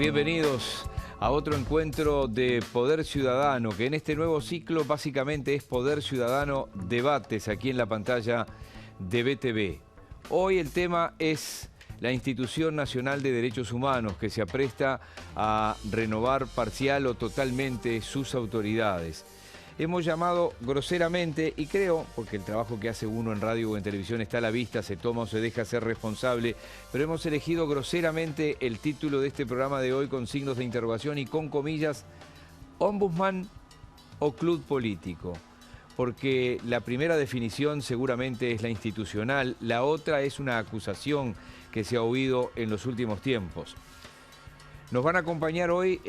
bienvenidos a otro encuentro de Poder Ciudadano, que en este nuevo ciclo básicamente es Poder Ciudadano Debates aquí en la pantalla de BTV. Hoy el tema es la Institución Nacional de Derechos Humanos, que se apresta a renovar parcial o totalmente sus autoridades. Hemos llamado groseramente, y creo, porque el trabajo que hace uno en radio o en televisión está a la vista, se toma o se deja ser responsable, pero hemos elegido groseramente el título de este programa de hoy con signos de interrogación y con comillas, Ombudsman o Club Político. Porque la primera definición seguramente es la institucional, la otra es una acusación que se ha oído en los últimos tiempos. Nos van a acompañar hoy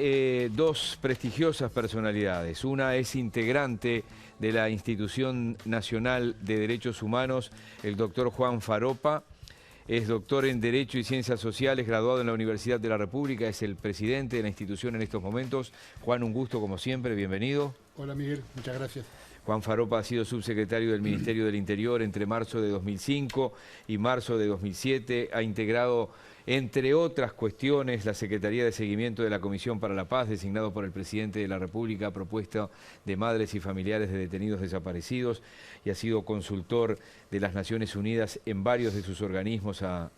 dos prestigiosas personalidades. Una es integrante de la Institución Nacional de Derechos Humanos, el doctor Juan Faropa. Es doctor en Derecho y Ciencias Sociales, graduado en la Universidad de la República. Es el presidente de la institución en estos momentos. Juan, un gusto como siempre, bienvenido. Hola Miguel, muchas gracias. Juan Faropa ha sido subsecretario del Ministerio del Interior entre marzo de 2005 y marzo de 2007. Ha integrado, entre otras cuestiones, la Secretaría de Seguimiento de la Comisión para la Paz, designado por el Presidente de la República a propuesta de madres y familiares de detenidos desaparecidos, y ha sido consultor de las Naciones Unidas en varios de sus organismos a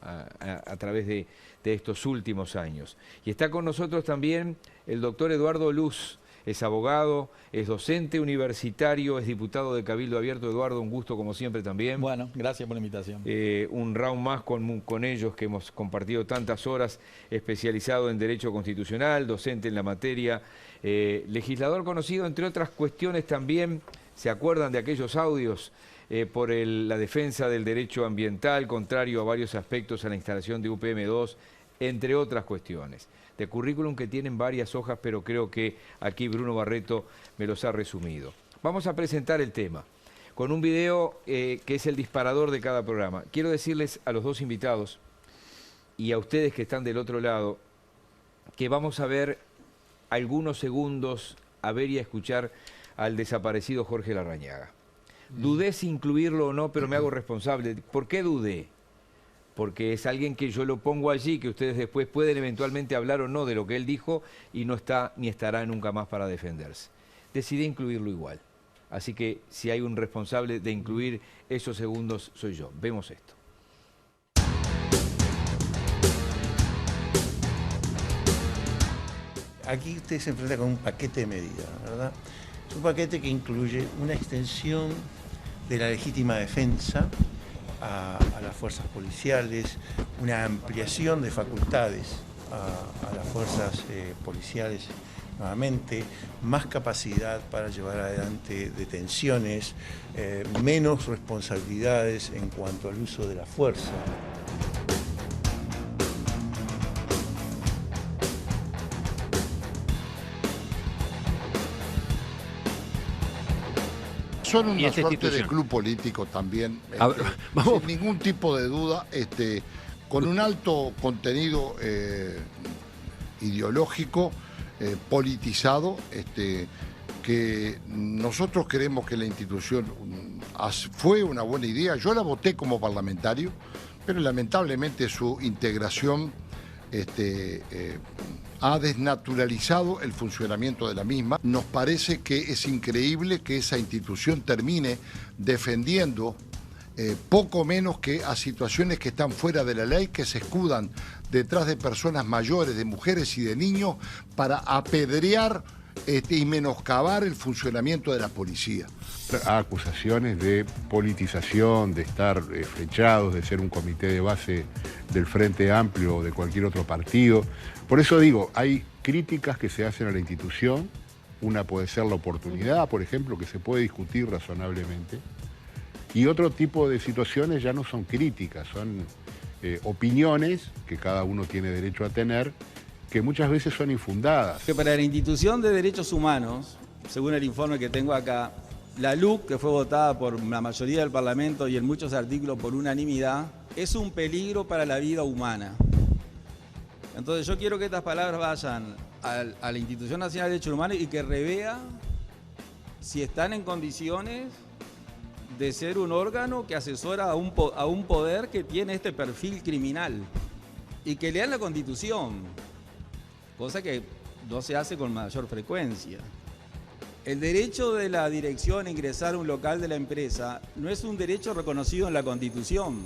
través de estos últimos años. Y está con nosotros también el doctor Eduardo Luz. Es abogado, es docente universitario, es diputado de Cabildo Abierto. Eduardo, un gusto como siempre también. Bueno, gracias por la invitación. Un round más con ellos que hemos compartido tantas horas, especializado en Derecho Constitucional, docente en la materia, legislador conocido, entre otras cuestiones también, ¿se acuerdan de aquellos audios? Por la defensa del derecho ambiental, contrario a varios aspectos a la instalación de UPM2, entre otras cuestiones. De currículum que tienen varias hojas, pero creo que aquí Bruno Barreto me los ha resumido. Vamos a presentar el tema con un video que es el disparador de cada programa. Quiero decirles a los dos invitados y a ustedes que están del otro lado que vamos a ver algunos segundos a ver y a escuchar al desaparecido Jorge Larrañaga. Dudé si incluirlo o no, pero me hago responsable. ¿Por qué dudé? Porque es alguien que yo lo pongo allí, que ustedes después pueden eventualmente hablar o no de lo que él dijo y no está ni estará nunca más para defenderse. Decidí incluirlo igual. Así que si hay un responsable de incluir esos segundos, soy yo. Vemos esto. Aquí usted se enfrenta con un paquete de medidas, ¿verdad? Es un paquete que incluye una extensión de la legítima defensa a las fuerzas policiales, una ampliación de facultades a las fuerzas policiales nuevamente, más capacidad para llevar adelante detenciones, menos responsabilidades en cuanto al uso de la fuerza. Son una suerte de club político también, sin ningún tipo de duda, con un alto contenido ideológico, politizado, que nosotros creemos que la institución fue una buena idea. Yo la voté como parlamentario, pero lamentablemente su integración ha desnaturalizado el funcionamiento de la misma. Nos parece que es increíble que esa institución termine defendiendo poco menos que a situaciones que están fuera de la ley, que se escudan detrás de personas mayores, de mujeres y de niños, para apedrear y menoscabar el funcionamiento de la policía. Acusaciones de politización, de estar flechados, de ser un comité de base del Frente Amplio o de cualquier otro partido. Por eso digo, hay críticas que se hacen a la institución. Una puede ser la oportunidad, por ejemplo, que se puede discutir razonablemente. Y otro tipo de situaciones ya no son críticas, son opiniones que cada uno tiene derecho a tener, que muchas veces son infundadas. Que para la Institución de Derechos Humanos, según el informe que tengo acá, la LUC, que fue votada por la mayoría del Parlamento y en muchos artículos por unanimidad, es un peligro para la vida humana. Entonces yo quiero que estas palabras vayan a la Institución Nacional de Derechos Humanos y que revea si están en condiciones de ser un órgano que asesora a un poder que tiene este perfil criminal. Y que lean la Constitución. cosa que no se hace con mayor frecuencia. El derecho de la dirección a ingresar a un local de la empresa no es un derecho reconocido en la Constitución.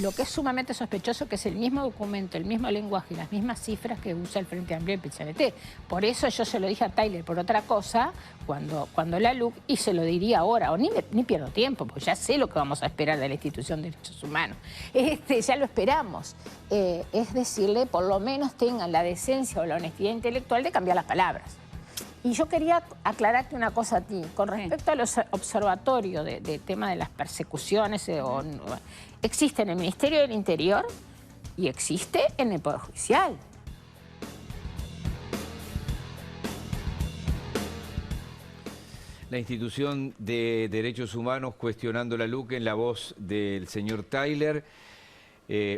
Lo que es sumamente sospechoso que es el mismo documento, el mismo lenguaje y las mismas cifras que usa el Frente Amplio y el PCNT. Por eso yo se lo dije a Tyler por otra cosa, cuando la LUC, y se lo diría ahora, o ni pierdo tiempo, porque ya sé lo que vamos a esperar de la institución de derechos humanos. Ya lo esperamos. Es decirle, por lo menos tengan la decencia o la honestidad intelectual de cambiar las palabras. Y yo quería aclararte una cosa a ti, con respecto a los observatorios de tema de las persecuciones, existe en el Ministerio del Interior y existe en el Poder Judicial. La institución de derechos humanos cuestionando la LUC en la voz del señor Tyler.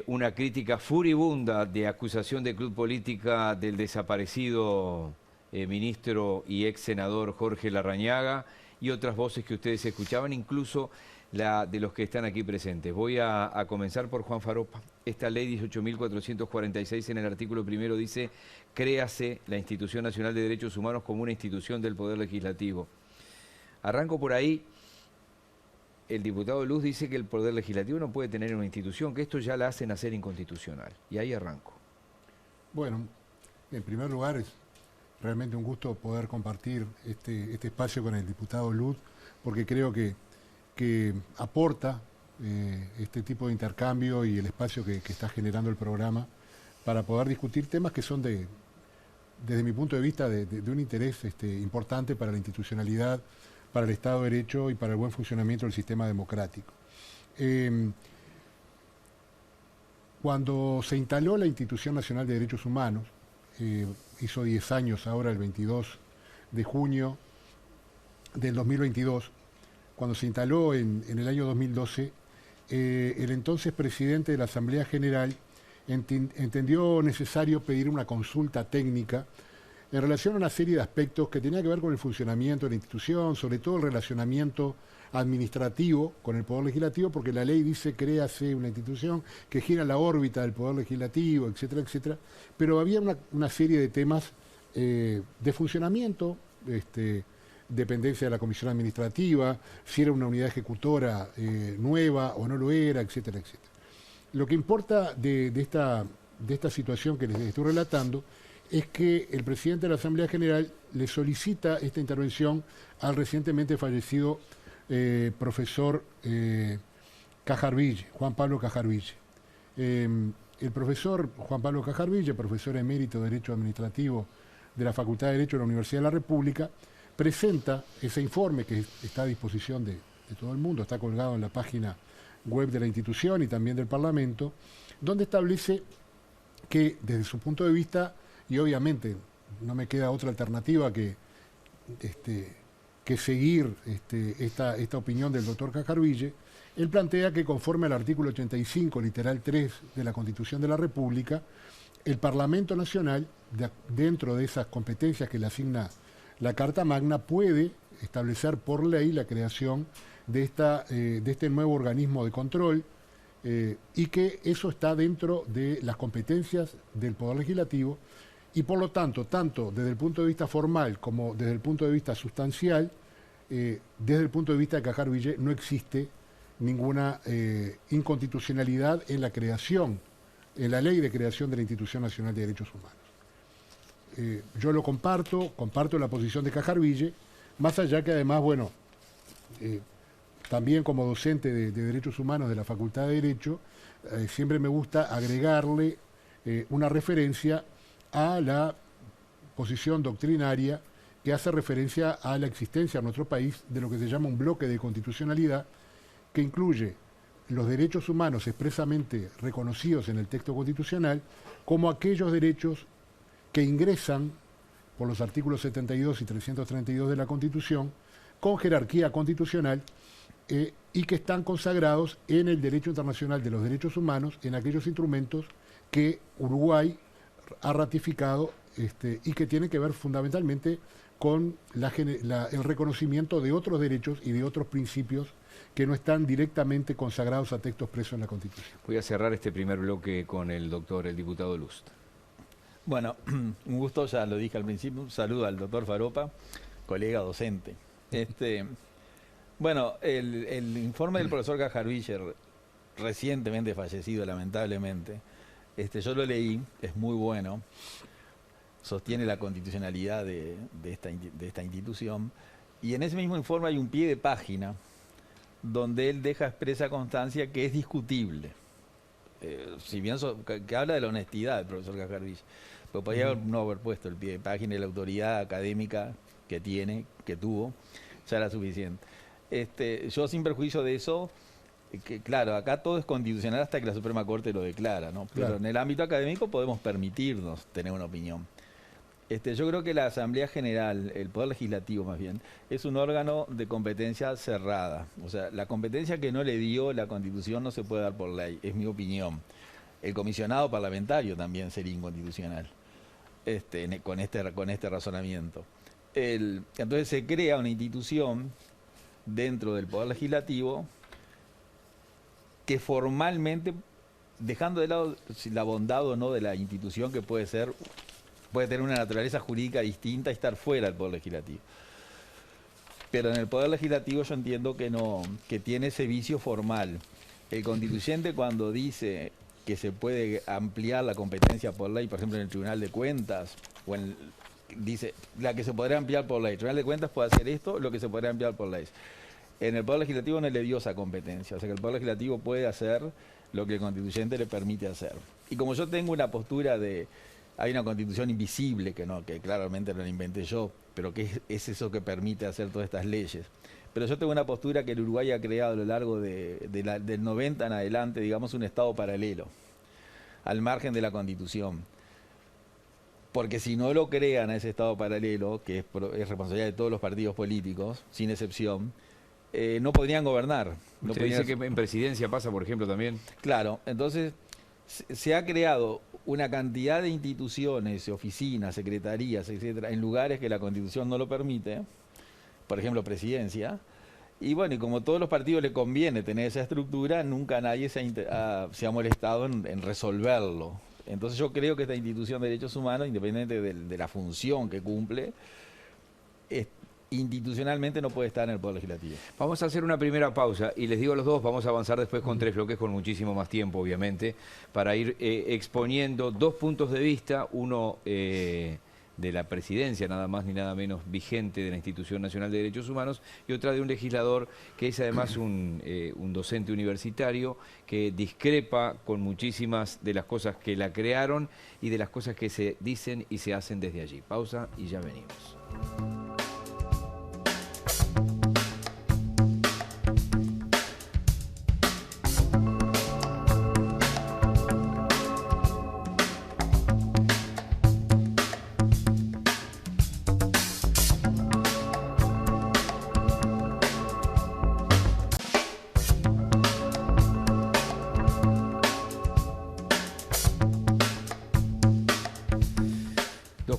Una crítica furibunda de acusación de club política del desaparecido ministro y ex senador Jorge Larrañaga y otras voces que ustedes escuchaban, incluso la de los que están aquí presentes. Voy a comenzar por Juan Faropa. Esta ley 18.446 en el artículo primero dice: créase la Institución Nacional de Derechos Humanos como una institución del Poder Legislativo. Arranco por ahí. El diputado Luz dice que el Poder Legislativo no puede tener una institución, que esto ya la hacen hacer inconstitucional. Y ahí arranco. Bueno, en primer lugar es realmente un gusto poder compartir este espacio con el diputado Luz, porque creo que aporta este tipo de intercambio y el espacio que está generando el programa para poder discutir temas que son, desde mi punto de vista, de un interés importante para la institucionalidad, para el Estado de Derecho y para el buen funcionamiento del sistema democrático. Cuando se instaló la Institución Nacional de Derechos Humanos, hizo 10 años ahora, el 22 de junio del 2022, cuando se instaló en el año 2012, el entonces presidente de la Asamblea General entendió necesario pedir una consulta técnica en relación a una serie de aspectos que tenían que ver con el funcionamiento de la institución, sobre todo el relacionamiento administrativo con el Poder Legislativo, porque la ley dice créase una institución que gira en la órbita del Poder Legislativo, etcétera, etcétera, pero había una serie de temas de funcionamiento, dependencia de la Comisión Administrativa, si era una unidad ejecutora nueva o no lo era, etcétera, etcétera. Lo que importa de esta situación que les estoy relatando es que el presidente de la Asamblea General le solicita esta intervención al recientemente fallecido profesor Cajarville, Juan Pablo Cajarville. El profesor Juan Pablo Cajarville, profesor emérito de Derecho Administrativo de la Facultad de Derecho de la Universidad de la República, presenta ese informe que está a disposición de todo el mundo, está colgado en la página web de la institución y también del Parlamento, donde establece que desde su punto de vista, y obviamente no me queda otra alternativa que seguir esta opinión del doctor Cajarville, él plantea que conforme al artículo 85, literal 3 de la Constitución de la República, el Parlamento Nacional, dentro de esas competencias que le asigna la Carta Magna, puede establecer por ley la creación de este nuevo organismo de control y que eso está dentro de las competencias del Poder Legislativo y por lo tanto desde el punto de vista formal como desde el punto de vista sustancial, desde el punto de vista de Cajarville no existe ninguna inconstitucionalidad en la creación, en la ley de creación de la Institución Nacional de Derechos Humanos. Yo lo comparto la posición de Cajarville, más allá que además, bueno, también como docente de Derechos Humanos de la Facultad de Derecho, siempre me gusta agregarle una referencia a la posición doctrinaria que hace referencia a la existencia en nuestro país de lo que se llama un bloque de constitucionalidad que incluye los derechos humanos expresamente reconocidos en el texto constitucional como aquellos derechos que ingresan por los artículos 72 y 332 de la Constitución con jerarquía constitucional y que están consagrados en el derecho internacional de los derechos humanos, en aquellos instrumentos que Uruguay ha ratificado y que tienen que ver fundamentalmente con el reconocimiento de otros derechos y de otros principios que no están directamente consagrados a texto expreso en la Constitución. Voy a cerrar este primer bloque con el diputado Lust. Bueno, un gusto, ya lo dije al principio, un saludo al doctor Faropa, colega docente. Bueno, el informe del profesor Cajarviller, recientemente fallecido lamentablemente, yo lo leí, es muy bueno, sostiene la constitucionalidad de esta institución, y en ese mismo informe hay un pie de página donde él deja expresa constancia que es discutible. Si bien que habla de la honestidad del profesor Cajarviller, pero podría no haber puesto el pie de página y la autoridad académica que tuvo, ya era suficiente. Yo sin perjuicio de eso, que claro, acá todo es constitucional hasta que la Suprema Corte lo declara, ¿no? Pero en el ámbito académico podemos permitirnos tener una opinión. Yo creo que la Asamblea General, el Poder Legislativo más bien, es un órgano de competencia cerrada. O sea, la competencia que no le dio la Constitución no se puede dar por ley, es mi opinión. El comisionado parlamentario también sería inconstitucional con este razonamiento. Entonces se crea una institución dentro del Poder Legislativo que formalmente, dejando de lado la bondad o no de la institución que puede tener una naturaleza jurídica distinta y estar fuera del Poder Legislativo. Pero en el Poder Legislativo yo entiendo que tiene ese vicio formal. El constituyente cuando dice que se puede ampliar la competencia por ley, por ejemplo en el Tribunal de Cuentas, dice la que se podrá ampliar por ley. El Tribunal de Cuentas puede hacer esto, lo que se podrá ampliar por ley. En el Poder Legislativo no le dio esa competencia, o sea que el Poder Legislativo puede hacer lo que el constituyente le permite hacer. Y como yo tengo una postura hay una constitución invisible que claramente no la inventé yo, pero que es eso que permite hacer todas estas leyes. Pero yo tengo una postura que el Uruguay ha creado a lo largo del 90 en adelante, digamos, un Estado paralelo, al margen de la Constitución. Porque si no lo crean a ese Estado paralelo, que es responsabilidad de todos los partidos políticos, sin excepción, no podrían gobernar. Usted dice que en presidencia pasa, por ejemplo, también. Claro, entonces se ha creado una cantidad de instituciones, oficinas, secretarías, etcétera, en lugares que la Constitución no lo permite, por ejemplo, presidencia, y bueno, y como a todos los partidos le conviene tener esa estructura, nunca nadie se ha molestado en resolverlo. Entonces yo creo que esta institución de derechos humanos, independiente de la función que cumple, institucionalmente no puede estar en el Poder Legislativo. Vamos a hacer una primera pausa y les digo a los dos, vamos a avanzar después con 3 bloques con muchísimo más tiempo, obviamente, para ir exponiendo 2 puntos de vista, uno de la presidencia, nada más ni nada menos vigente de la Institución Nacional de Derechos Humanos, y otra de un legislador que es además un docente universitario que discrepa con muchísimas de las cosas que la crearon y de las cosas que se dicen y se hacen desde allí. Pausa y ya venimos.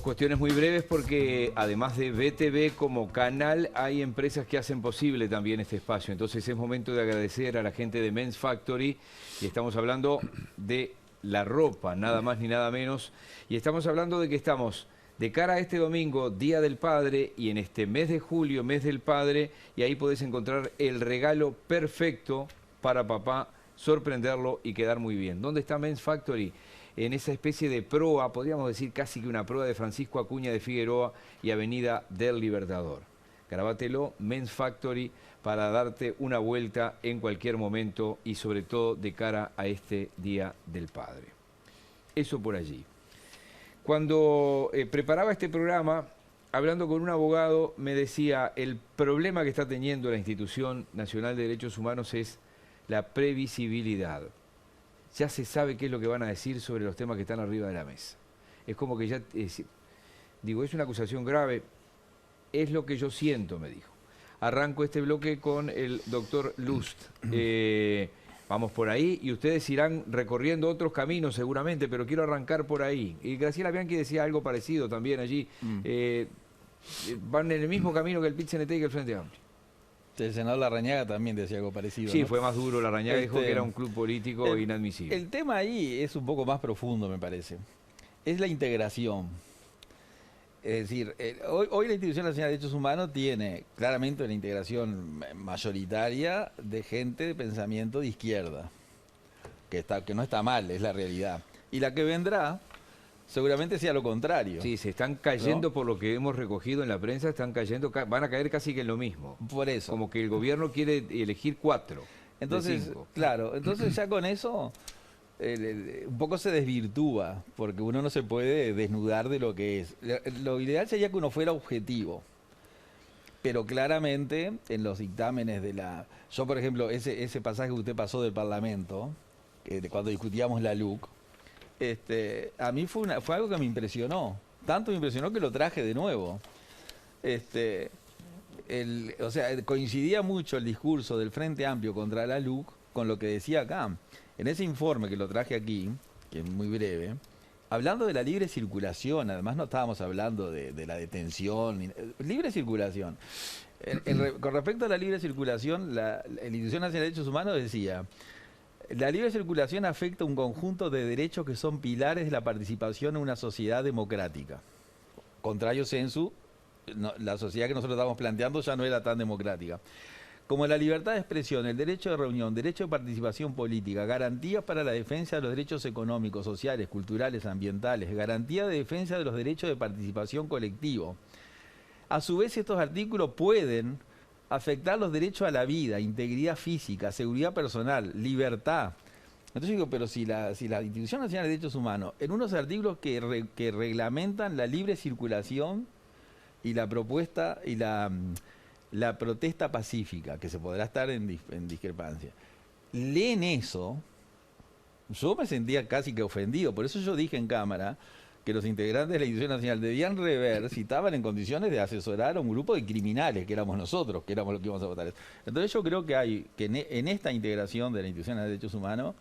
Cuestiones muy breves porque además de BTV como canal hay empresas que hacen posible también este espacio. Entonces es momento de agradecer a la gente de Men's Factory y estamos hablando de la ropa, nada más ni nada menos. Y estamos hablando de que estamos de cara a este domingo, Día del Padre, y en este mes de julio, mes del Padre, y ahí podés encontrar el regalo perfecto para papá, sorprenderlo y quedar muy bien. ¿Dónde está Men's Factory? En esa especie de proa, podríamos decir casi que una proa de Francisco Acuña de Figueroa y Avenida del Libertador. Grabátelo, Men's Factory, para darte una vuelta en cualquier momento y sobre todo de cara a este Día del Padre. Eso por allí. Cuando preparaba este programa, hablando con un abogado, me decía, el problema que está teniendo la Institución Nacional de Derechos Humanos es la previsibilidad. Ya se sabe qué es lo que van a decir sobre los temas que están arriba de la mesa. Es como que ya, digo, es una acusación grave, es lo que yo siento, me dijo. Arranco este bloque con el doctor Lust. Vamos por ahí y ustedes irán recorriendo otros caminos seguramente, pero quiero arrancar por ahí. Y Graciela Bianchi decía algo parecido también allí. Van en el mismo camino que el PIT-CNT y que el Frente Amplio. El senador Larrañaga también decía algo parecido. Sí, ¿no? fue más duro. Larrañaga dijo que era un club político inadmisible. El tema ahí es un poco más profundo, me parece. es la integración. Es decir, hoy la Institución Nacional de Derechos Humanos tiene claramente una integración mayoritaria de gente de pensamiento de izquierda, que no está mal, es la realidad. Y la que vendrá seguramente sea lo contrario. Sí, se están cayendo, ¿no? por lo que hemos recogido en la prensa, están cayendo, van a caer casi que en lo mismo. Por eso. Como que el gobierno quiere elegir 4. Entonces, claro, entonces ya con eso un poco se desvirtúa, porque uno no se puede desnudar de lo que es. Lo ideal sería que uno fuera objetivo, pero claramente en los dictámenes de la... Yo, por ejemplo, ese pasaje que usted pasó del Parlamento, de cuando discutíamos la LUC, a mí fue algo que me impresionó. Tanto me impresionó que lo traje de nuevo. O sea, coincidía mucho el discurso del Frente Amplio contra la LUC con lo que decía acá. En ese informe que lo traje aquí, que es muy breve, hablando de la libre circulación, además no estábamos hablando de la detención, libre circulación. Con respecto a la libre circulación, la Institución Nacional de Derechos Humanos decía: la libre circulación afecta un conjunto de derechos que son pilares de la participación en una sociedad democrática. Contrario sensu, la sociedad que nosotros estamos planteando ya no era tan democrática. Como la libertad de expresión, el derecho de reunión, derecho de participación política, garantías para la defensa de los derechos económicos, sociales, culturales, ambientales, garantía de defensa de los derechos de participación colectivo. A su vez, estos artículos pueden afectar los derechos a la vida, integridad física, seguridad personal, libertad. Entonces digo, pero si la Institución Nacional de Derechos Humanos, en unos artículos que reglamentan la libre circulación y la propuesta y la protesta pacífica, que se podrá estar en discrepancia, leen eso, yo me sentía casi que ofendido. Por eso yo dije en cámara que los integrantes de la Institución Nacional debían rever si estaban en condiciones de asesorar a un grupo de criminales, que éramos nosotros, que éramos los que íbamos a votar. Entonces yo creo que en esta integración de la Institución de Derechos Humanos,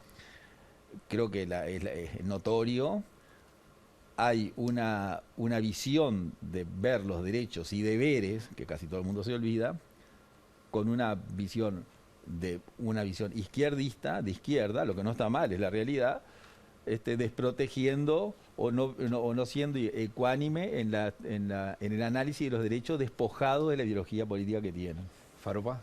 creo que es notorio, hay una visión de ver los derechos y deberes, que casi todo el mundo se olvida, con una visión izquierdista, de izquierda, lo que no está mal, es la realidad, desprotegiendo o no siendo ecuánime en el análisis de los derechos, despojado de la ideología política que tienen. Faropa.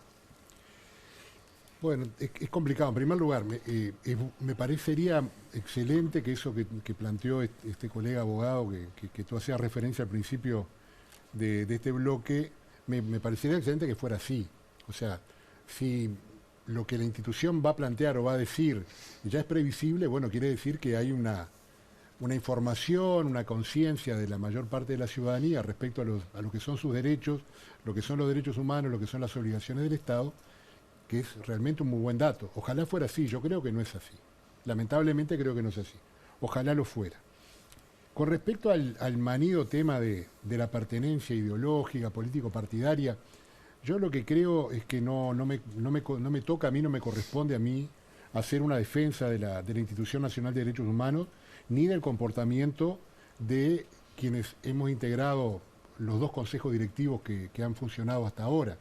Bueno, es complicado. En primer lugar, me parecería excelente que eso que planteó este colega abogado, que tú hacías referencia al principio de este bloque, me parecería excelente que fuera así. O sea, si lo que la institución va a plantear o va a decir ya es previsible, bueno, quiere decir que hay una información, una conciencia de la mayor parte de la ciudadanía respecto a lo que son sus derechos, lo que son los derechos humanos, lo que son las obligaciones del Estado, que es realmente un muy buen dato. Ojalá fuera así, yo creo que no es así. Lamentablemente creo que no es así. Ojalá lo fuera. Con respecto al manido tema de la pertenencia ideológica, político-partidaria, yo lo que creo es que no me toca a mí, no me corresponde a mí hacer una defensa de la Institución Nacional de Derechos Humanos, ni del comportamiento de quienes hemos integrado los 2 consejos directivos que han funcionado hasta ahora.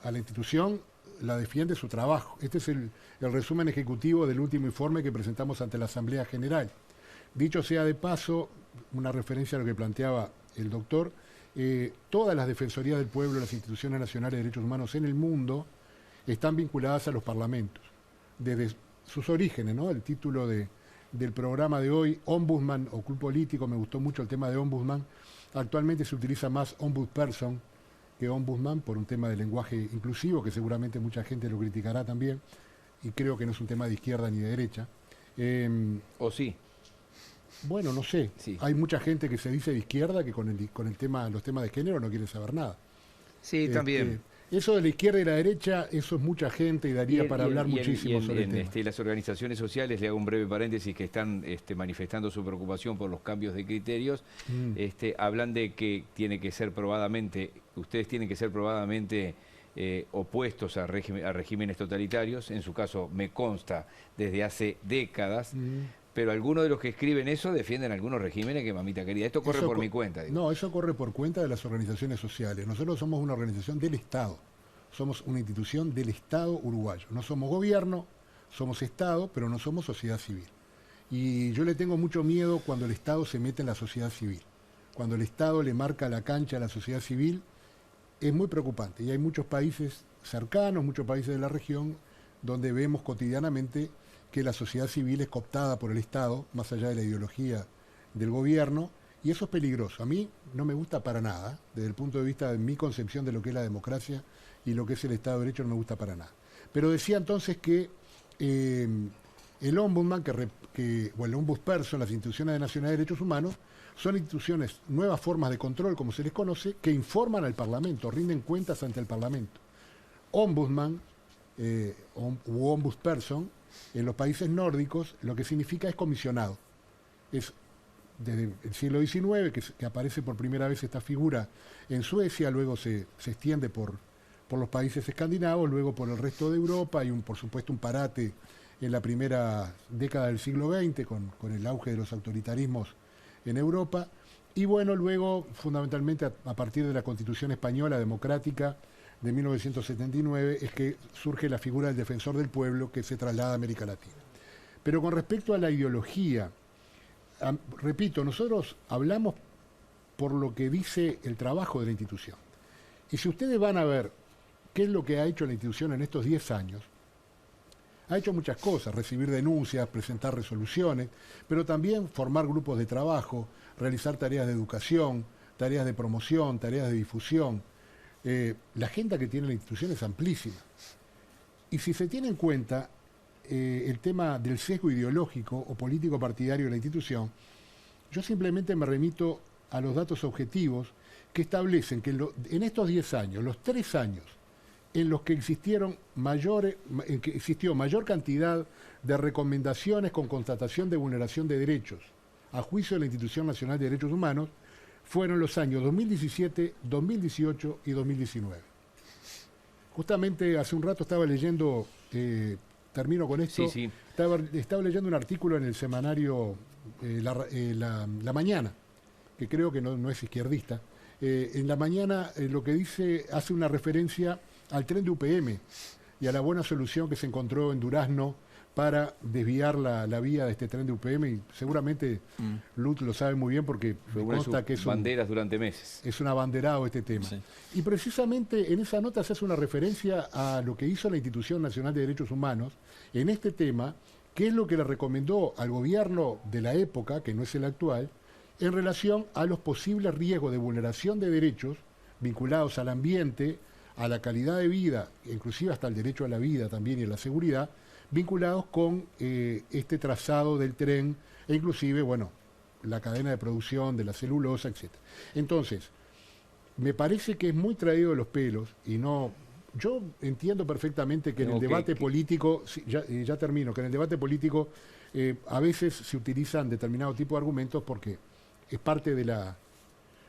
A la institución la defiende su trabajo. Este es el resumen ejecutivo del último informe que presentamos ante la Asamblea General. Dicho sea de paso, una referencia a lo que planteaba el doctor, todas las defensorías del pueblo, las instituciones nacionales de derechos humanos en el mundo, están vinculadas a los parlamentos. Desde sus orígenes, ¿no? El título del programa de hoy, Ombudsman o Club Político, me gustó mucho el tema de Ombudsman. Actualmente se utiliza más Ombudsperson que Ombudsman por un tema de lenguaje inclusivo, que seguramente mucha gente lo criticará también, y creo que no es un tema de izquierda ni de derecha. ¿O sí? Bueno, no sé. Sí. Hay mucha gente que se dice de izquierda que con los temas de género no quiere saber nada. Sí, también. Eso de la izquierda y la derecha, eso es mucha gente y daría para hablar muchísimo sobre el tema. Las organizaciones sociales, le hago un breve paréntesis, que están manifestando su preocupación por los cambios de criterios, hablan de que ustedes tienen que ser probadamente opuestos a regímenes totalitarios. En su caso, me consta, desde hace décadas. Pero algunos de los que escriben eso defienden algunos regímenes que, mamita querida, esto corre por mi cuenta. Digo. No, eso corre por cuenta de las organizaciones sociales. Nosotros somos una organización del Estado, somos una institución del Estado uruguayo. No somos gobierno, somos Estado, pero no somos sociedad civil. Y yo le tengo mucho miedo cuando el Estado se mete en la sociedad civil. Cuando el Estado le marca la cancha a la sociedad civil, es muy preocupante. Y hay muchos países cercanos, muchos países de la región, donde vemos cotidianamente que la sociedad civil es cooptada por el Estado, más allá de la ideología del gobierno, y eso es peligroso. A mí no me gusta para nada, desde el punto de vista de mi concepción de lo que es la democracia y lo que es el Estado de Derecho, no me gusta para nada. Pero decía entonces que el Ombudsman, o el Ombudsperson, las instituciones nacionales de derechos humanos, son instituciones, nuevas formas de control, como se les conoce, que informan al Parlamento, rinden cuentas ante el Parlamento. Ombudsman u Ombudsperson, en los países nórdicos, lo que significa es comisionado. Es desde el siglo XIX que aparece por primera vez esta figura en Suecia, luego se extiende por los países escandinavos, luego por el resto de Europa, y por supuesto un parate en la primera década del siglo XX con el auge de los autoritarismos en Europa, y bueno, luego fundamentalmente a partir de la Constitución Española Democrática de 1979 es que surge la figura del defensor del pueblo que se traslada a América Latina. Pero con respecto a la ideología, repito, nosotros hablamos por lo que dice el trabajo de la institución. Y si ustedes van a ver qué es lo que ha hecho la institución en estos 10 años, ha hecho muchas cosas, recibir denuncias, presentar resoluciones, pero también formar grupos de trabajo, realizar tareas de educación, tareas de promoción, tareas de difusión. La agenda que tiene la institución es amplísima. Y si se tiene en cuenta el tema del sesgo ideológico o político partidario de la institución, yo simplemente me remito a los datos objetivos que establecen que en estos 10 años, los 3 años en los que existió mayor cantidad de recomendaciones con constatación de vulneración de derechos a juicio de la Institución Nacional de Derechos Humanos, fueron los años 2017, 2018 y 2019. Justamente hace un rato estaba leyendo, termino con esto, sí. Estaba leyendo un artículo en el semanario La Mañana, que creo que no es izquierdista. En La Mañana lo que dice hace una referencia al tren de UPM y a la buena solución que se encontró en Durazno para desviar la vía de este tren de UPM, y seguramente Lutz lo sabe muy bien porque me consta que es banderas durante meses. Es un abanderado este tema. Sí. Y precisamente en esa nota se hace una referencia a lo que hizo la Institución Nacional de Derechos Humanos en este tema, que es lo que le recomendó al gobierno de la época, que no es el actual, en relación a los posibles riesgos de vulneración de derechos vinculados al ambiente, a la calidad de vida, inclusive hasta el derecho a la vida también y a la seguridad, vinculados con este trazado del tren e inclusive, bueno, la cadena de producción de la celulosa, etc. Entonces, me parece que es muy traído de los pelos y no... Yo entiendo perfectamente que en el debate político, ya termino, que en el debate político a veces se utilizan determinado tipo de argumentos porque es parte de la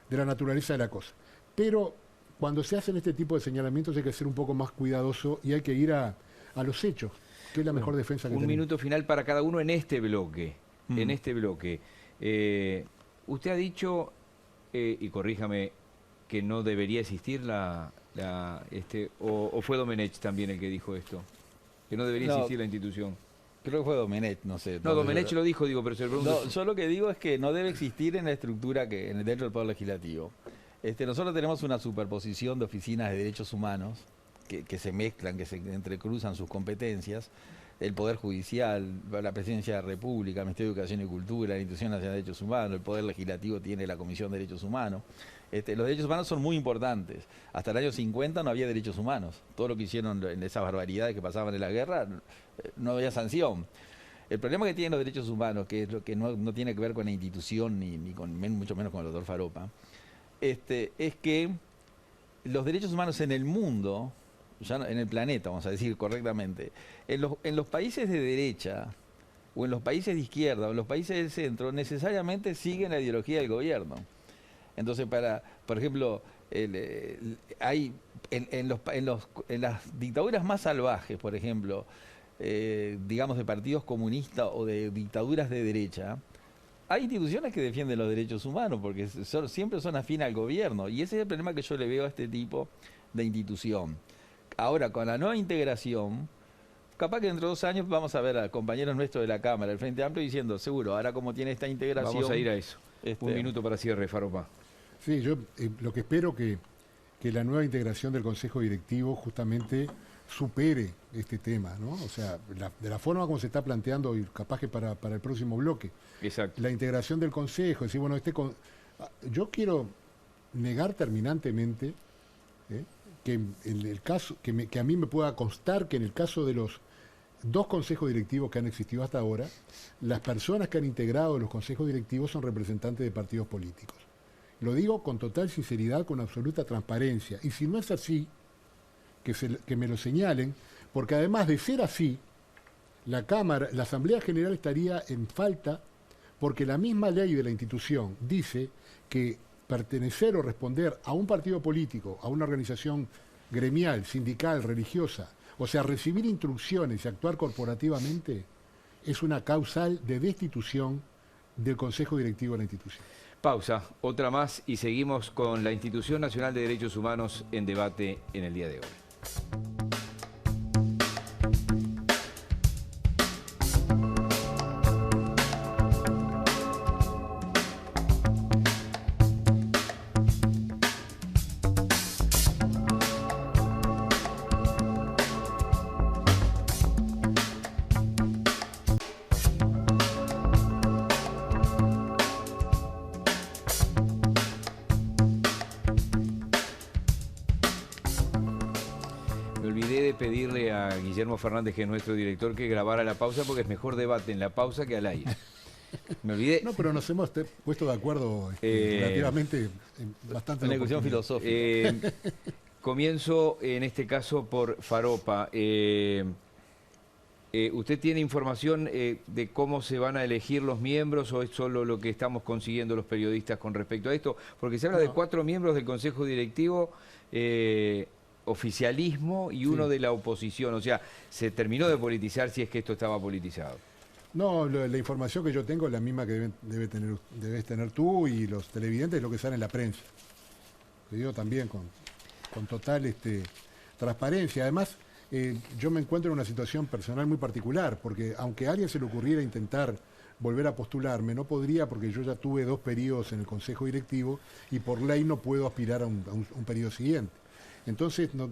naturaleza de la cosa. Pero cuando se hacen este tipo de señalamientos hay que ser un poco más cuidadoso y hay que ir a los hechos, que es la mejor defensa que tenemos. Un minuto final para cada uno en este bloque. En este bloque. Usted ha dicho, y corríjame, que no debería existir o fue Domenech también el que dijo esto, que no debería existir la institución. Creo que fue Domenech, no sé. No, Domenech lo dijo, pero se lo pregunto. No, yo lo que digo es que no debe existir en la estructura dentro del Poder Legislativo. Nosotros tenemos una superposición de oficinas de derechos humanos que se mezclan, que se entrecruzan sus competencias. El Poder Judicial, la Presidencia de la República, el Ministerio de Educación y Cultura, la Institución Nacional de Derechos Humanos, el Poder Legislativo tiene la Comisión de Derechos Humanos. Los derechos humanos son muy importantes. Hasta el año 50 no había derechos humanos. Todo lo que hicieron en esas barbaridades que pasaban en la guerra, no había sanción. El problema que tienen los derechos humanos, que es lo que no tiene que ver con la institución ni mucho menos con el doctor Faropa, es que los derechos humanos en el mundo, ya en el planeta, vamos a decir correctamente, en los países de derecha, o en los países de izquierda, o en los países del centro, necesariamente siguen la ideología del gobierno. Entonces, por ejemplo, hay en las dictaduras más salvajes, por ejemplo, digamos de partidos comunistas o de dictaduras de derecha, hay instituciones que defienden los derechos humanos porque siempre son afines al gobierno, y ese es el problema que yo le veo a este tipo de institución. Ahora, con la nueva integración, capaz que dentro de 2 años vamos a ver a compañeros nuestros de la Cámara, del Frente Amplio, diciendo, seguro, ahora como tiene esta integración... Vamos a ir a eso. Un minuto para cierre, Faropa. Sí, yo lo que espero que la nueva integración del Consejo Directivo justamente supere este tema, ¿no? O sea, de la forma como se está planteando, y capaz que para el próximo bloque. Exacto. La integración del Consejo, decir, bueno, yo quiero negar terminantemente que en el caso, que a mí me pueda constar que en el caso de los 2 consejos directivos que han existido hasta ahora, las personas que han integrado los consejos directivos son representantes de partidos políticos. Lo digo con total sinceridad, con absoluta transparencia. Y si no es así, que me lo señalen, porque además de ser así, la Asamblea General estaría en falta, porque la misma ley de la institución dice que pertenecer o responder a un partido político, a una organización gremial, sindical, religiosa, o sea, recibir instrucciones y actuar corporativamente, es una causal de destitución del Consejo Directivo de la institución. Pausa, otra más y seguimos con la Institución Nacional de Derechos Humanos en debate en el día de hoy. Me olvidé de pedirle a Guillermo Fernández, que es nuestro director, que grabara la pausa porque es mejor debate en la pausa que al aire. Me olvidé. No, pero nos hemos puesto de acuerdo relativamente bastante. Una discusión filosófica. Comienzo en este caso por Faropa. ¿Usted tiene información de cómo se van a elegir los miembros o es solo lo que estamos consiguiendo los periodistas con respecto a esto? Porque se habla de 4 miembros del Consejo Directivo, oficialismo y uno de la oposición. O sea, se terminó de politizar si es que esto estaba politizado. No, la información que yo tengo es la misma que debes tener tú y los televidentes, lo que sale en la prensa. Te digo también con total transparencia. Además, yo me encuentro en una situación personal muy particular, porque aunque a alguien se le ocurriera intentar volver a postularme, no podría porque yo ya tuve 2 periodos en el Consejo Directivo y por ley no puedo aspirar a un periodo siguiente. Entonces, no,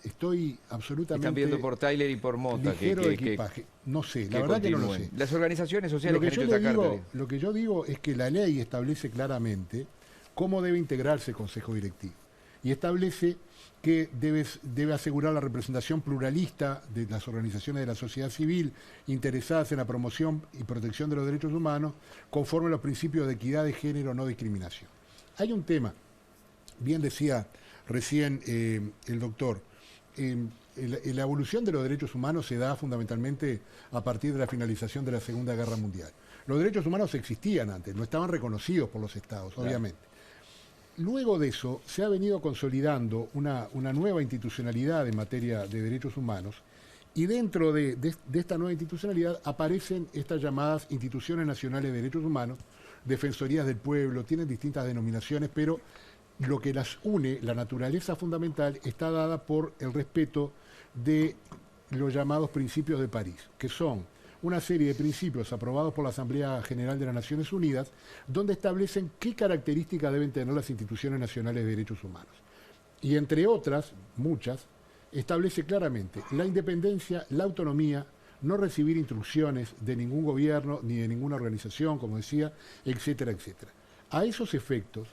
estoy absolutamente... Están viendo por Tyler y por Mota. Ligero de equipaje. No sé, la verdad que no lo sé. Las organizaciones sociales que han hecho esta carta. Lo que yo digo es que la ley establece claramente cómo debe integrarse el Consejo Directivo. Y establece que debe asegurar la representación pluralista de las organizaciones de la sociedad civil interesadas en la promoción y protección de los derechos humanos conforme a los principios de equidad de género, no discriminación. Hay un tema, bien decía recién el doctor, la evolución de los derechos humanos se da fundamentalmente a partir de la finalización de la Segunda Guerra Mundial. Los derechos humanos existían antes, no estaban reconocidos por los estados, claro, obviamente. Luego de eso se ha venido consolidando una nueva institucionalidad en materia de derechos humanos y dentro de esta nueva institucionalidad aparecen estas llamadas instituciones nacionales de derechos humanos, defensorías del pueblo, tienen distintas denominaciones, pero lo que las une, la naturaleza fundamental, está dada por el respeto de los llamados principios de París, que son una serie de principios aprobados por la Asamblea General de las Naciones Unidas, donde establecen qué características deben tener las instituciones nacionales de derechos humanos. Y entre otras, muchas, establece claramente la independencia, la autonomía, no recibir instrucciones de ningún gobierno ni de ninguna organización, como decía, etcétera, etcétera. A esos efectos,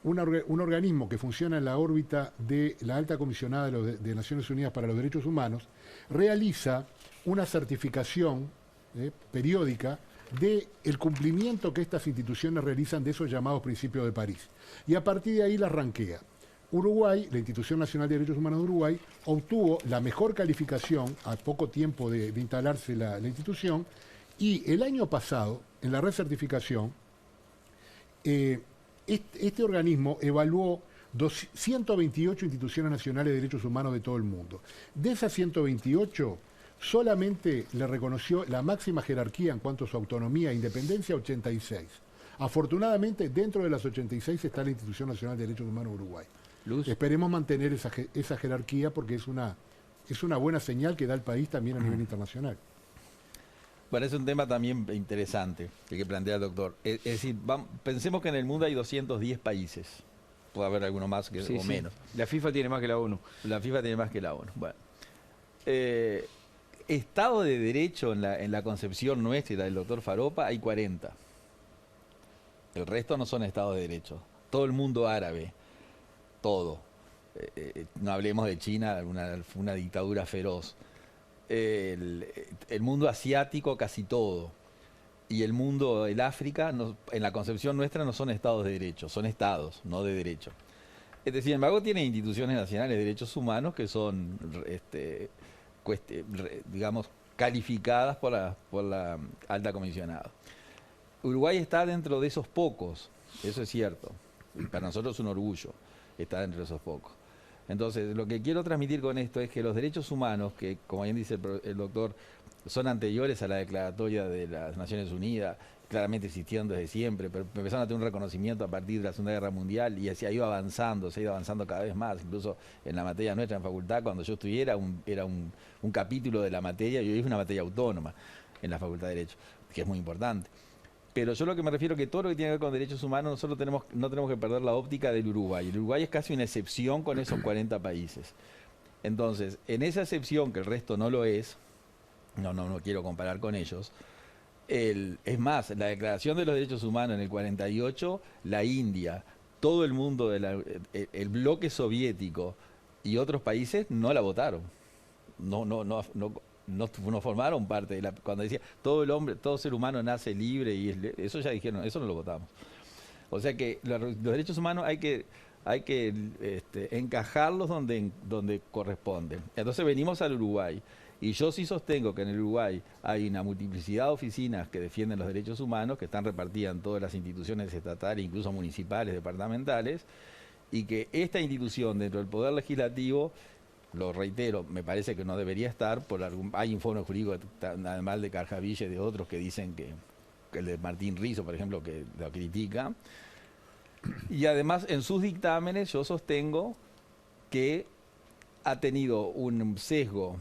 un organismo que funciona en la órbita de la Alta Comisionada de Naciones Unidas para los Derechos Humanos realiza una certificación periódica del cumplimiento que estas instituciones realizan de esos llamados principios de París. Y a partir de ahí la ranquea. Uruguay, la Institución Nacional de Derechos Humanos de Uruguay, obtuvo la mejor calificación a poco tiempo de instalarse la institución y el año pasado, en la recertificación, este organismo evaluó 128 instituciones nacionales de derechos humanos de todo el mundo. De esas 128, solamente le reconoció la máxima jerarquía en cuanto a su autonomía e independencia a 86. Afortunadamente, dentro de las 86 está la Institución Nacional de Derechos Humanos de Uruguay. Luz. Esperemos mantener esa jerarquía porque es una es una buena señal que da el país también a nivel internacional. Bueno, es un tema también interesante que plantea el doctor. Es decir, pensemos que en el mundo hay 210 países. Puede haber alguno más o menos. La FIFA tiene más que la ONU. La FIFA tiene más que la ONU. Bueno. Estado de Derecho en la concepción nuestra y la del doctor Faropa hay 40. El resto no son Estados de Derecho. Todo el mundo árabe, todo. No hablemos de China, una dictadura feroz. El mundo asiático, casi todo. Y el mundo del África, en la concepción nuestra, no son Estados de Derecho, son Estados, no de derecho. Sin embargo, tiene instituciones nacionales de derechos humanos que son, digamos, calificadas por la alta comisionada. Uruguay está dentro de esos pocos, eso es cierto. Para nosotros es un orgullo estar dentro de esos pocos. Entonces, lo que quiero transmitir con esto es que los derechos humanos, que como bien dice el doctor, son anteriores a la declaratoria de las Naciones Unidas, claramente existieron desde siempre, pero empezaron a tener un reconocimiento a partir de la Segunda Guerra Mundial y se ha ido avanzando cada vez más. Incluso en la materia nuestra en facultad, cuando yo estudié, era un capítulo de la materia y hoy es una materia autónoma en la Facultad de Derecho, que es muy importante. Pero yo lo que me refiero es que todo lo que tiene que ver con derechos humanos, nosotros no tenemos que perder la óptica del Uruguay. El Uruguay es casi una excepción con esos 40 países. Entonces, en esa excepción, que el resto no lo es, no quiero comparar con ellos, es más, la Declaración de los Derechos Humanos en el 48, la India, todo el mundo, el bloque soviético y otros países no la votaron. No formaron parte de la... Cuando decía todo ser humano nace libre, eso ya dijeron, eso no lo votamos. O sea que los derechos humanos hay que encajarlos donde corresponden. Entonces venimos al Uruguay. Y yo sí sostengo que en el Uruguay hay una multiplicidad de oficinas que defienden los derechos humanos, que están repartidas en todas las instituciones estatales, incluso municipales, departamentales, y que esta institución dentro del Poder Legislativo, lo reitero, me parece que no debería estar, hay informes jurídicos, además de Carjaville y de otros que dicen que el de Martín Rizzo, por ejemplo, que lo critica. Y además, en sus dictámenes, yo sostengo que ha tenido un sesgo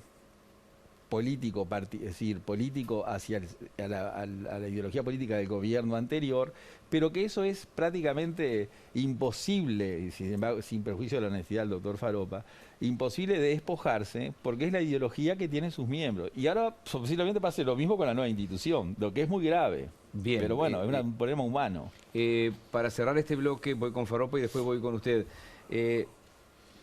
político, es decir, político hacia a la ideología política del gobierno anterior, pero que eso es prácticamente imposible, sin embargo, sin perjuicio de la honestidad del doctor Faropa, imposible de despojarse, porque es la ideología que tienen sus miembros. Y ahora posiblemente pase lo mismo con la nueva institución, lo que es muy grave. Bien, pero bueno, es un problema humano. Para cerrar este bloque, voy con Faropa y después voy con usted.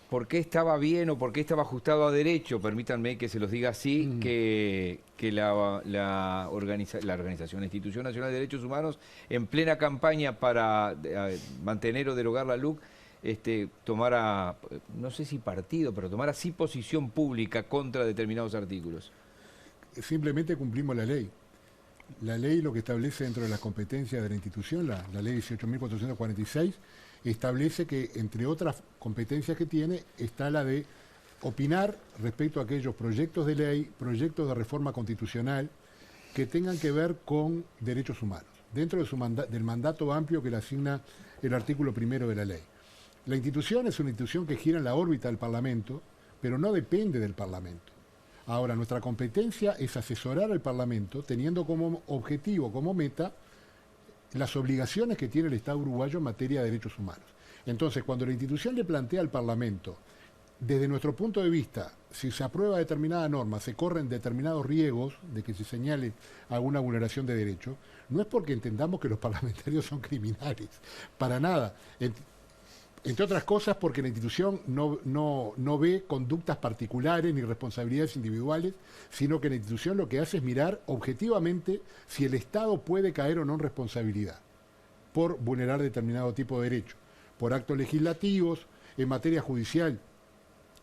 ¿Por qué estaba bien o por qué estaba ajustado a derecho? Permítanme que se los diga así, que la Organización, la Institución Nacional de Derechos Humanos, en plena campaña para mantener o derogar la LUC, tomara, no sé si partido, pero tomara sí posición pública contra determinados artículos. Simplemente cumplimos la ley. La ley lo que establece dentro de las competencias de la institución, la ley 18.446, establece que, entre otras competencias que tiene, está la de opinar respecto a aquellos proyectos de ley, proyectos de reforma constitucional que tengan que ver con derechos humanos, dentro de del mandato amplio que le asigna el artículo 1 de la ley. La institución es una institución que gira en la órbita del Parlamento, pero no depende del Parlamento. Ahora, nuestra competencia es asesorar al Parlamento, teniendo como objetivo, como meta, las obligaciones que tiene el Estado uruguayo en materia de derechos humanos. Entonces, cuando la institución le plantea al Parlamento, desde nuestro punto de vista, si se aprueba determinada norma, se corren determinados riesgos de que se señale alguna vulneración de derechos, no es porque entendamos que los parlamentarios son criminales, para nada. Entre otras cosas, porque la institución no ve conductas particulares ni responsabilidades individuales, sino que la institución lo que hace es mirar objetivamente si el Estado puede caer o no en responsabilidad por vulnerar determinado tipo de derechos, por actos legislativos, en materia judicial.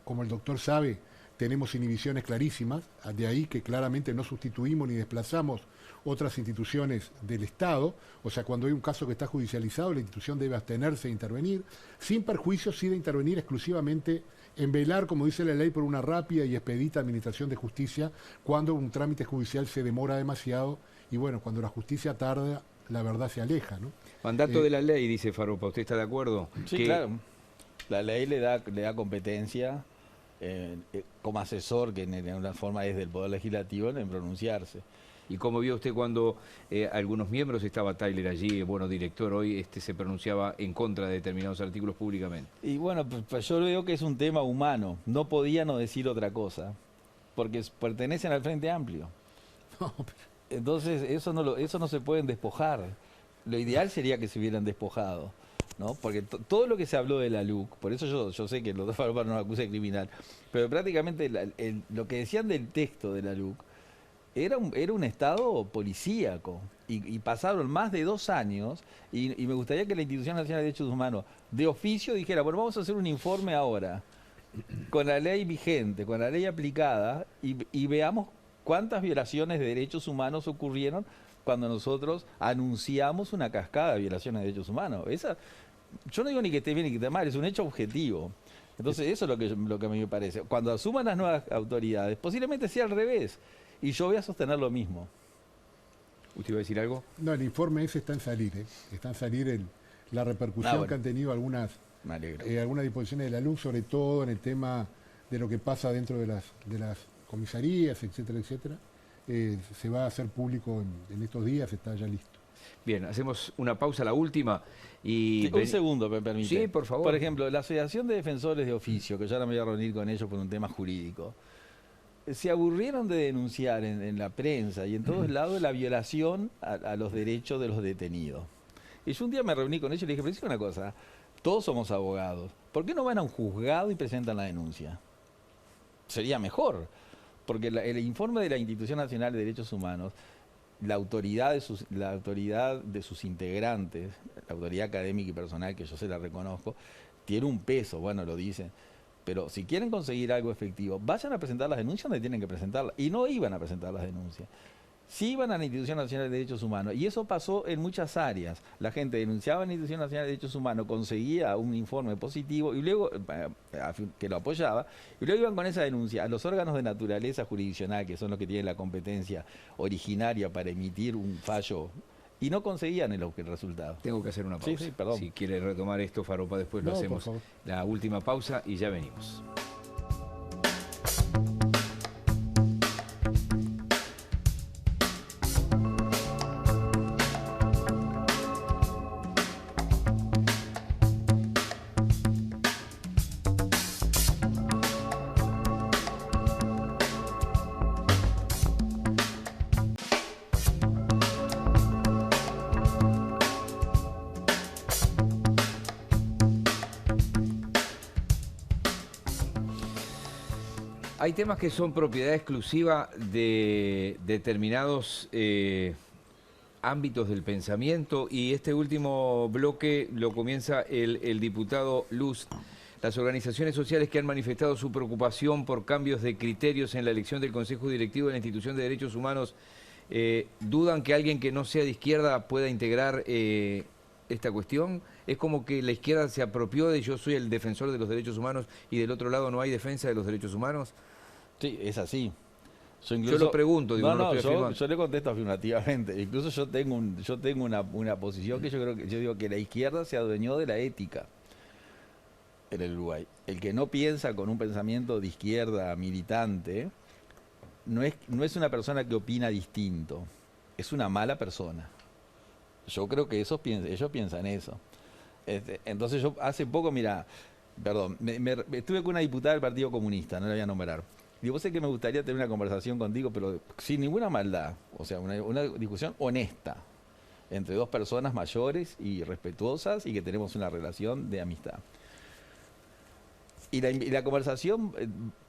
Como el doctor sabe, tenemos inhibiciones clarísimas, de ahí que claramente no sustituimos ni desplazamos otras instituciones del Estado. O sea, cuando hay un caso que está judicializado, la institución debe abstenerse de intervenir, sin perjuicio sí de intervenir exclusivamente en velar, como dice la ley, por una rápida y expedita administración de justicia cuando un trámite judicial se demora demasiado y, bueno, cuando la justicia tarda, la verdad se aleja, ¿no? Mandato de la ley, dice Faropa, ¿usted está de acuerdo? Sí, claro. La ley le da competencia como asesor, que en una forma es del Poder Legislativo, en pronunciarse. ¿Y cómo vio usted cuando algunos miembros, estaba Tyler allí, bueno, director hoy, se pronunciaba en contra de determinados artículos públicamente? Y bueno, pues yo veo que es un tema humano, no podía no decir otra cosa, porque pertenecen al Frente Amplio. Entonces eso no se pueden despojar. Lo ideal sería que se hubieran despojado, ¿no? Porque todo lo que se habló de la LUC, por eso yo sé que el doctor Falopa no lo acusa de criminal, pero prácticamente lo que decían del texto de la LUC era un estado policíaco, y pasaron más de 2 años, y me gustaría que la Institución Nacional de Derechos Humanos de oficio dijera, bueno, vamos a hacer un informe ahora, con la ley vigente, con la ley aplicada, y veamos cuántas violaciones de derechos humanos ocurrieron cuando nosotros anunciamos una cascada de violaciones de derechos humanos. Yo no digo ni que esté bien ni que esté mal, es un hecho objetivo. Entonces eso es lo que a mí me parece. Cuando asuman las nuevas autoridades, posiblemente sea al revés, y yo voy a sostener lo mismo. ¿Usted iba a decir algo? No, el informe ese está en salir, está en salir la repercusión que han tenido algunas disposiciones de la LUC, sobre todo en el tema de lo que pasa dentro de las comisarías, etcétera, etcétera. Se va a hacer público en estos días, está ya listo. Bien, hacemos una pausa, la última. Y sí, un segundo, me permite. Sí, por favor. Por ejemplo, la Asociación de Defensores de Oficio, que ya ahora me voy a reunir con ellos por un tema jurídico, se aburrieron de denunciar en la prensa y en todos lados la violación a los derechos de los detenidos. Y yo un día me reuní con ellos y les dije, pero es una cosa, todos somos abogados, ¿por qué no van a un juzgado y presentan la denuncia? Sería mejor, porque el informe de la Institución Nacional de Derechos Humanos, la autoridad de sus integrantes, la autoridad académica y personal, que yo se la reconozco, tiene un peso, bueno, lo dicen. Pero si quieren conseguir algo efectivo, vayan a presentar las denuncias donde tienen que presentarlas. Y no iban a presentar las denuncias. Sí iban a la Institución Nacional de Derechos Humanos. Y eso pasó en muchas áreas. La gente denunciaba a la Institución Nacional de Derechos Humanos, conseguía un informe positivo y luego que lo apoyaba, y luego iban con esa denuncia a los órganos de naturaleza jurisdiccional, que son los que tienen la competencia originaria para emitir un fallo, y no conseguían el resultado. Tengo que hacer una pausa. Sí, perdón. Si quiere retomar esto, Falopa, después lo hacemos. La última pausa y ya venimos. Hay temas que son propiedad exclusiva de determinados ámbitos del pensamiento, y este último bloque lo comienza el diputado Luz. Las organizaciones sociales que han manifestado su preocupación por cambios de criterios en la elección del Consejo Directivo de la Institución de Derechos Humanos dudan que alguien que no sea de izquierda pueda integrar esta cuestión. Es como que la izquierda se apropió de yo soy el defensor de los derechos humanos y del otro lado no hay defensa de los derechos humanos. Sí, es así. Yo lo pregunto, digo, yo le contesto afirmativamente. Incluso yo tengo una posición que yo digo que la izquierda se adueñó de la ética en el Uruguay. El que no piensa con un pensamiento de izquierda militante no es una persona que opina distinto, es una mala persona. Yo creo que ellos piensan eso. Entonces yo hace poco, estuve con una diputada del Partido Comunista, no la voy a nombrar. Digo, vos sé que me gustaría tener una conversación contigo, pero sin ninguna maldad, o sea, una discusión honesta entre dos personas mayores y respetuosas y que tenemos una relación de amistad. Y la conversación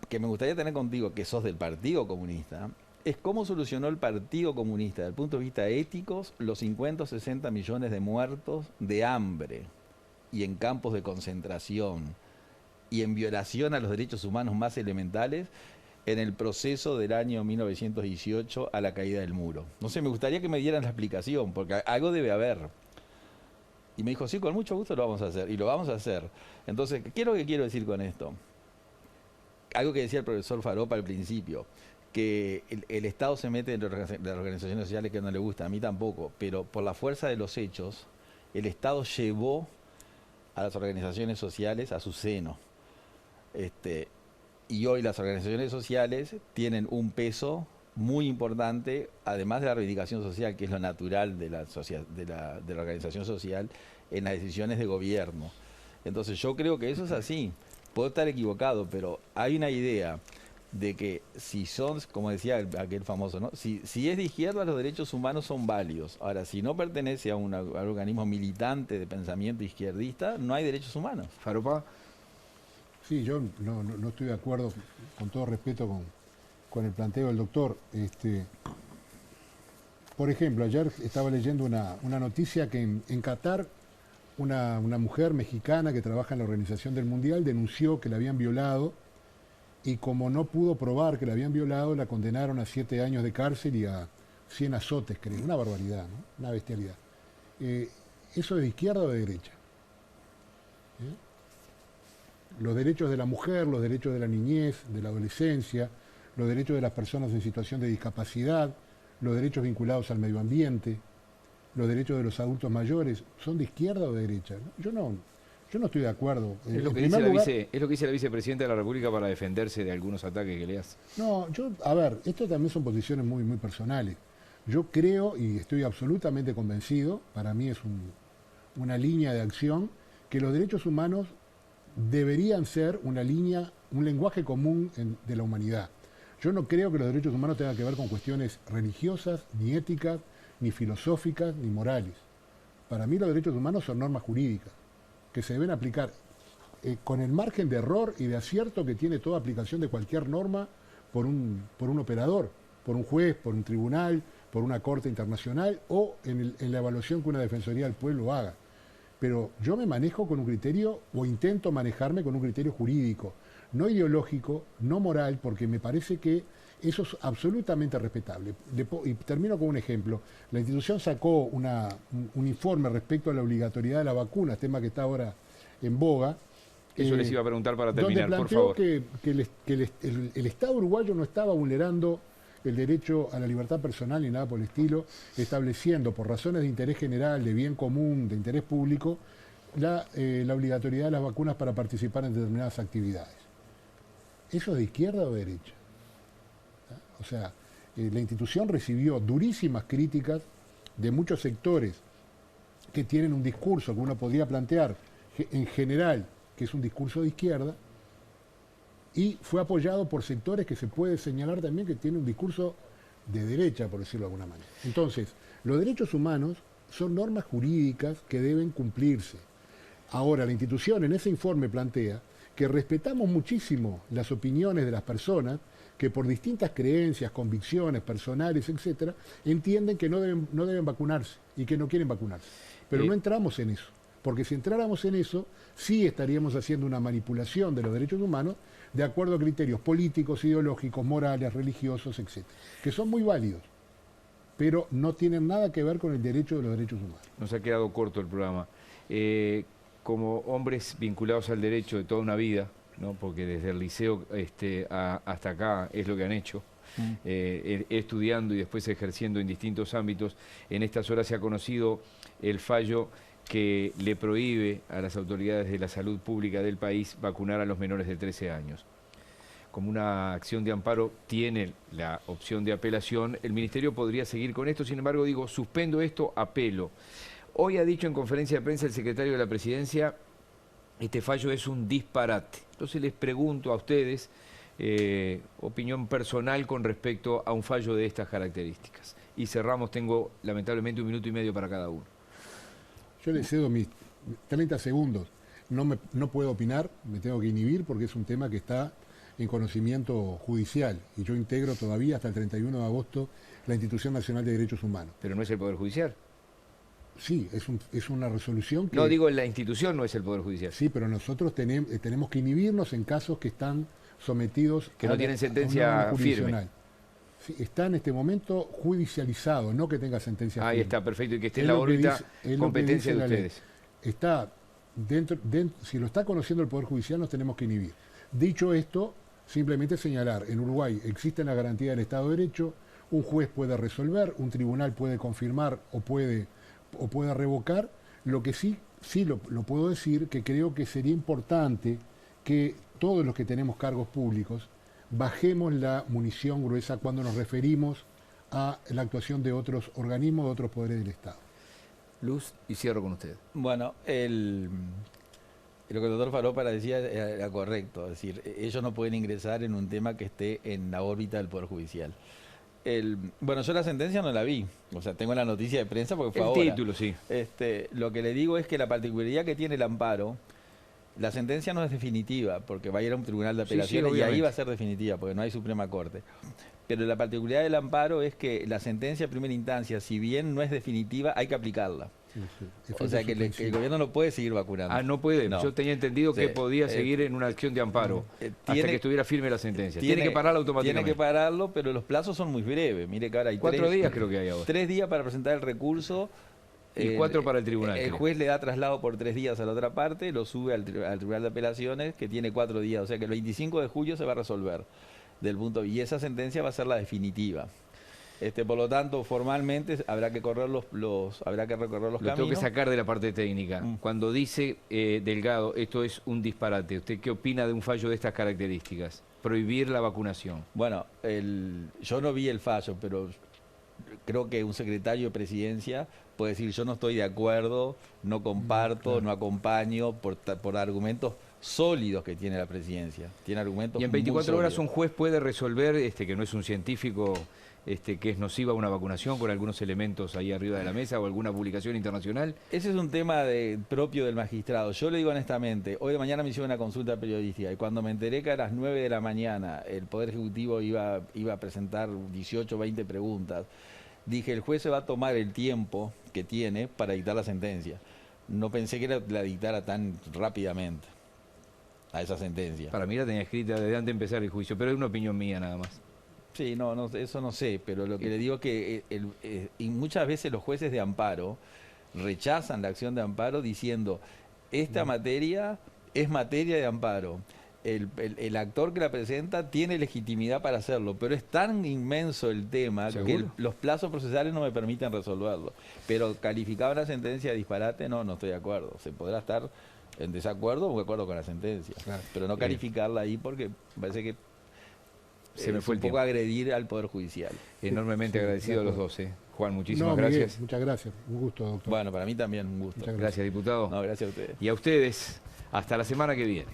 que me gustaría tener contigo, que sos del Partido Comunista, es cómo solucionó el Partido Comunista, desde el punto de vista ético, los 50 o 60 millones de muertos de hambre y en campos de concentración y en violación a los derechos humanos más elementales en el proceso del año 1918 a la caída del muro. No sé, me gustaría que me dieran la explicación, porque algo debe haber. Y me dijo, sí, con mucho gusto lo vamos a hacer, y lo vamos a hacer. Entonces, ¿qué es lo que quiero decir con esto? Algo que decía el profesor Falopa al principio, que el Estado se mete en las organizaciones sociales que no le gusta, a mí tampoco, pero por la fuerza de los hechos, el Estado llevó a las organizaciones sociales a su seno. Y hoy las organizaciones sociales tienen un peso muy importante, además de la reivindicación social, que es lo natural de la organización social, en las decisiones de gobierno. Entonces yo creo que eso es así. Puedo estar equivocado, pero hay una idea de que si son, como decía aquel famoso, ¿no? Si es de izquierda, los derechos humanos son válidos. Ahora, si no pertenece a un organismo militante de pensamiento izquierdista, no hay derechos humanos. Faraupá. Sí, yo no estoy de acuerdo, con todo respeto, con el planteo del doctor. Por ejemplo, ayer estaba leyendo una noticia que en Qatar una mujer mexicana que trabaja en la Organización del Mundial denunció que la habían violado, y como no pudo probar que la habían violado, la condenaron a 7 años de cárcel y a 100 azotes, creo. Una barbaridad, ¿no? Una bestialidad. ¿Eso es de izquierda o de derecha? Los derechos de la mujer, los derechos de la niñez, de la adolescencia, los derechos de las personas en situación de discapacidad, los derechos vinculados al medio ambiente, los derechos de los adultos mayores, ¿son de izquierda o de derecha? Yo no estoy de acuerdo. Es lo que dice la vicepresidenta de la República para defenderse de algunos ataques que le hace. No, a ver, esto también son posiciones muy, muy personales. Yo creo, y estoy absolutamente convencido, para mí es una línea de acción, que los derechos humanos deberían ser un lenguaje común de la humanidad. Yo no creo que los derechos humanos tengan que ver con cuestiones religiosas, ni éticas, ni filosóficas, ni morales. Para mí los derechos humanos son normas jurídicas que se deben aplicar con el margen de error y de acierto que tiene toda aplicación de cualquier norma por un operador, por un juez, por un tribunal, por una corte internacional o en la evaluación que una defensoría del pueblo haga. Pero yo me manejo con un criterio, o intento manejarme con un criterio jurídico, no ideológico, no moral, porque me parece que eso es absolutamente respetable. Y termino con un ejemplo. La institución sacó un informe respecto a la obligatoriedad de la vacuna, tema que está ahora en boga. Eso les iba a preguntar para terminar, por favor. Donde planteó que el Estado uruguayo no estaba vulnerando el derecho a la libertad personal ni nada por el estilo, estableciendo por razones de interés general, de bien común, de interés público, la obligatoriedad de las vacunas para participar en determinadas actividades. ¿Eso es de izquierda o de derecha? O sea, la institución recibió durísimas críticas de muchos sectores que tienen un discurso que uno podría plantear en general, que es un discurso de izquierda, y fue apoyado por sectores que se puede señalar también que tienen un discurso de derecha, por decirlo de alguna manera. Entonces, los derechos humanos son normas jurídicas que deben cumplirse. Ahora, la institución en ese informe plantea que respetamos muchísimo las opiniones de las personas que por distintas creencias, convicciones personales, etcétera, entienden que no deben vacunarse y que no quieren vacunarse. Pero no entramos en eso, porque si entráramos en eso, sí estaríamos haciendo una manipulación de los derechos humanos de acuerdo a criterios políticos, ideológicos, morales, religiosos, etcétera, que son muy válidos, pero no tienen nada que ver con el derecho de los derechos humanos. Nos ha quedado corto el programa. Como hombres vinculados al derecho de toda una vida, ¿no? Porque desde el liceo hasta acá es lo que han hecho, estudiando y después ejerciendo en distintos ámbitos, en estas horas se ha conocido el fallo que le prohíbe a las autoridades de la salud pública del país vacunar a los menores de 13 años. Como una acción de amparo tiene la opción de apelación, el Ministerio podría seguir con esto, sin embargo, digo, suspendo esto, apelo. Hoy ha dicho en conferencia de prensa el secretario de la Presidencia, este fallo es un disparate. Entonces les pregunto a ustedes, opinión personal con respecto a un fallo de estas características. Y cerramos, tengo lamentablemente 1 minuto y medio para cada uno. Yo le cedo mis 30 segundos. No puedo opinar, me tengo que inhibir porque es un tema que está en conocimiento judicial. Y yo integro todavía hasta el 31 de agosto la Institución Nacional de Derechos Humanos. Pero no es el Poder Judicial. Sí, es una resolución que... No, digo, la institución no es el Poder Judicial. Sí, pero nosotros tenemos que inhibirnos en casos que están sometidos... Que no tienen sentencia firme. Sí, está en este momento judicializado, no que tenga sentencia firme. Ahí está, perfecto, y que esté en la órbita competencia de ustedes. Está dentro, si lo está conociendo el Poder Judicial, nos tenemos que inhibir. Dicho esto, simplemente señalar, en Uruguay existe la garantía del Estado de Derecho, un juez puede resolver, un tribunal puede confirmar o puede revocar. Lo que sí lo puedo decir, que creo que sería importante que todos los que tenemos cargos públicos bajemos la munición gruesa cuando nos referimos a la actuación de otros organismos, de otros poderes del Estado. Luz, y cierro con usted. Bueno, lo que el doctor Farópara decía era correcto, es decir, ellos no pueden ingresar en un tema que esté en la órbita del Poder Judicial. Bueno, yo la sentencia no la vi, o sea, tengo la noticia de prensa porque fue ahora. El título, sí. Lo que le digo es que la particularidad que tiene el amparo, la sentencia no es definitiva, porque va a ir a un tribunal de apelaciones y ahí va a ser definitiva, porque no hay Suprema Corte. Pero la particularidad del amparo es que la sentencia de primera instancia, si bien no es definitiva, hay que aplicarla. Sí. O sea que el gobierno no puede seguir vacunando. Ah, no puede. No. Yo tenía entendido que podía seguir en una acción de amparo hasta que estuviera firme la sentencia. Tiene que pararlo automáticamente. Tiene que pararlo, pero los plazos son muy breves. Mire que ahora hay 4 días creo que hay ahora. 3 días para presentar el recurso. Y 4 para el tribunal. El juez le da traslado por 3 días a la otra parte, lo sube al tribunal de apelaciones, que tiene 4 días. O sea que el 25 de julio se va a resolver. Y esa sentencia va a ser la definitiva. Por lo tanto, formalmente habrá que correr habrá que recorrer los caminos. Lo tengo que sacar de la parte técnica. Cuando dice Delgado, esto es un disparate, ¿usted qué opina de un fallo de estas características? Prohibir la vacunación. Bueno, yo no vi el fallo, pero creo que un secretario de Presidencia puede decir, yo no estoy de acuerdo, no comparto, no acompaño, por argumentos sólidos que tiene la Presidencia. Tiene argumentos. Y en 24 horas un juez puede resolver, que no es un científico, que es nociva una vacunación con algunos elementos ahí arriba de la mesa o alguna publicación internacional. Ese es un tema propio del magistrado. Yo le digo honestamente, hoy de mañana me hicieron una consulta periodística y cuando me enteré que a las 9 de la mañana el Poder Ejecutivo iba a presentar 18 o 20 preguntas, dije, el juez se va a tomar el tiempo que tiene para dictar la sentencia. No pensé que la dictara tan rápidamente a esa sentencia. Para mí la tenía escrita desde antes de empezar el juicio, pero es una opinión mía nada más. Sí, no, eso no sé, pero lo que le digo es que y muchas veces los jueces de amparo rechazan la acción de amparo diciendo, esta materia es materia de amparo. El actor que la presenta tiene legitimidad para hacerlo, pero es tan inmenso el tema que los plazos procesales no me permiten resolverlo. Pero calificaba la sentencia de disparate, no estoy de acuerdo. Se podrá estar en desacuerdo o de acuerdo con la sentencia, pero no calificarla ahí porque parece que se me fue un poco agredir al Poder Judicial. Enormemente agradecido a los dos. Juan, muchísimas gracias. Miguel, muchas gracias. Un gusto, doctor. Bueno, para mí también un gusto. Gracias, diputado. No, gracias a ustedes. Y a ustedes, hasta la semana que viene.